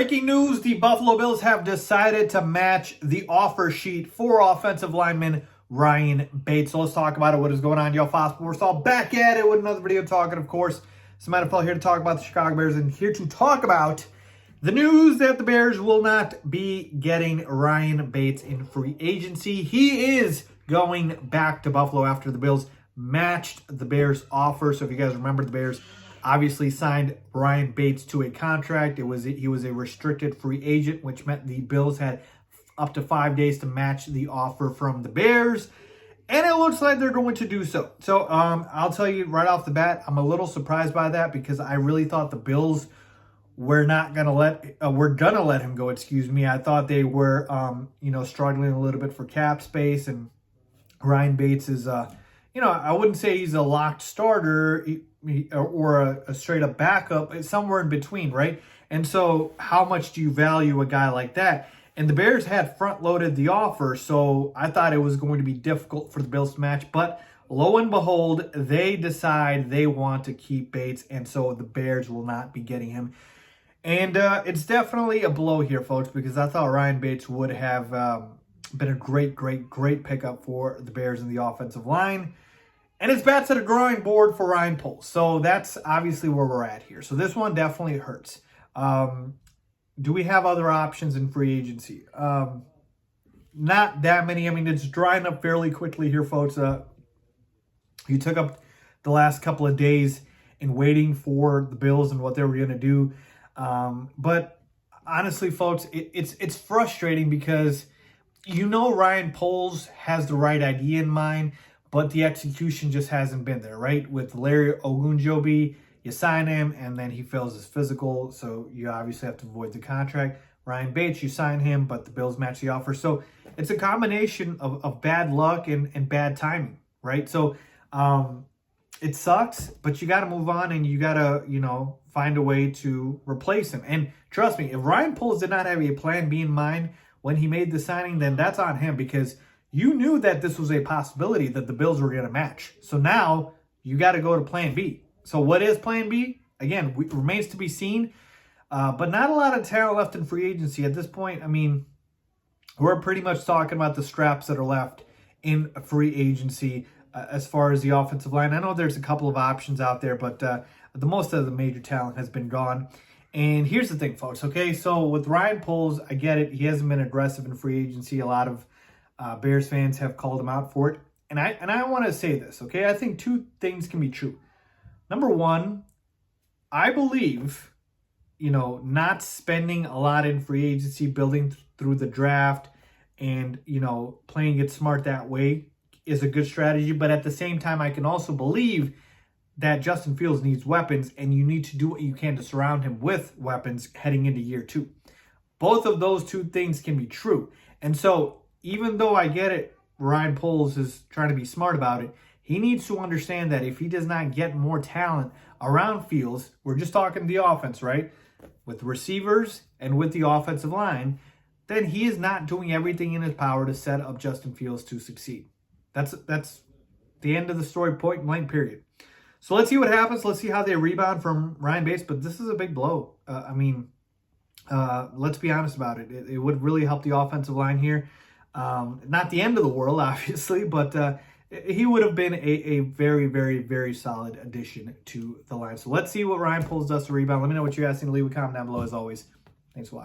Breaking news, the Buffalo Bills have decided to match the offer sheet for offensive lineman Ryan Bates. So let's talk about it. What is going on, y'all? Fox Sports all back at it with another video talking, of course, some NFL here to talk about the Chicago Bears and here to talk about the news that the Bears will not be getting Ryan Bates in free agency. He is going back to Buffalo after the Bills matched the Bears' offer. So if you guys remember, the Bears obviously signed Ryan Bates to a contract. He was a restricted free agent, which meant the Bills had up to 5 days to match the offer from the Bears. And it looks like they're going to do so. So I'll tell you right off the bat, I'm a little surprised by that because I really thought the Bills were gonna let him go. I thought they were struggling a little bit for cap space, and Ryan Bates is I wouldn't say he's a locked starter or a straight up backup. It's somewhere in between, right? And so how much do you value a guy like that? And the Bears had front loaded the offer, so I thought it was going to be difficult for the Bills to match. But lo and behold, they decide they want to keep Bates, and so the Bears will not be getting him. And it's definitely a blow here, folks, because I thought Ryan Bates would have been a great pickup for the Bears in the offensive line. And it's back to the drawing board for Ryan Poles. So that's obviously where we're at here. So this one definitely hurts. Do we have other options in free agency? Not that many. I mean, it's drying up fairly quickly here, folks. You took up the last couple of days in waiting for the Bills and what they were going to do. But honestly, folks, it's frustrating because Ryan Poles has the right idea in mind, but the execution just hasn't been there, right? With Larry Ogunjobi, you sign him, and then he fails his physical, so you obviously have to void the contract. Ryan Bates, you sign him, but the Bills match the offer. So it's a combination of bad luck and bad timing, right? So it sucks, but you got to move on, and you got to, find a way to replace him. And trust me, if Ryan Poles did not have a plan B in mind when he made the signing, then that's on him, because you knew that this was a possibility that the Bills were going to match. So now you got to go to plan B. So what is plan B? Again, remains to be seen, but not a lot of talent left in free agency at this point. I mean, we're pretty much talking about the scraps that are left in free agency as far as the offensive line. I know there's a couple of options out there, but the most of the major talent has been gone. And here's the thing, folks, okay? So with Ryan Poles, I get it. He hasn't been aggressive in free agency. A lot of Bears fans have called him out for it. And I want to say this, okay? I think two things can be true. Number one, I believe, not spending a lot in free agency, building through the draft, and, playing it smart that way is a good strategy. But at the same time, I can also believe that Justin Fields needs weapons, and you need to do what you can to surround him with weapons heading into year two. Both of those two things can be true. And so even though I get it, Ryan Poles is trying to be smart about it, he needs to understand that if he does not get more talent around Fields, we're just talking the offense, right? With receivers and with the offensive line, then he is not doing everything in his power to set up Justin Fields to succeed. That's the end of the story, point blank, period. So let's see what happens. Let's see how they rebound from Ryan Bates. But this is a big blow. Let's be honest about it. It would really help the offensive line here. Not the end of the world, obviously, but he would have been a very, very, very solid addition to the line. So let's see what Ryan Poles does to rebound. Let me know what you guys think. Leave a comment down below as always. Thanks for watching.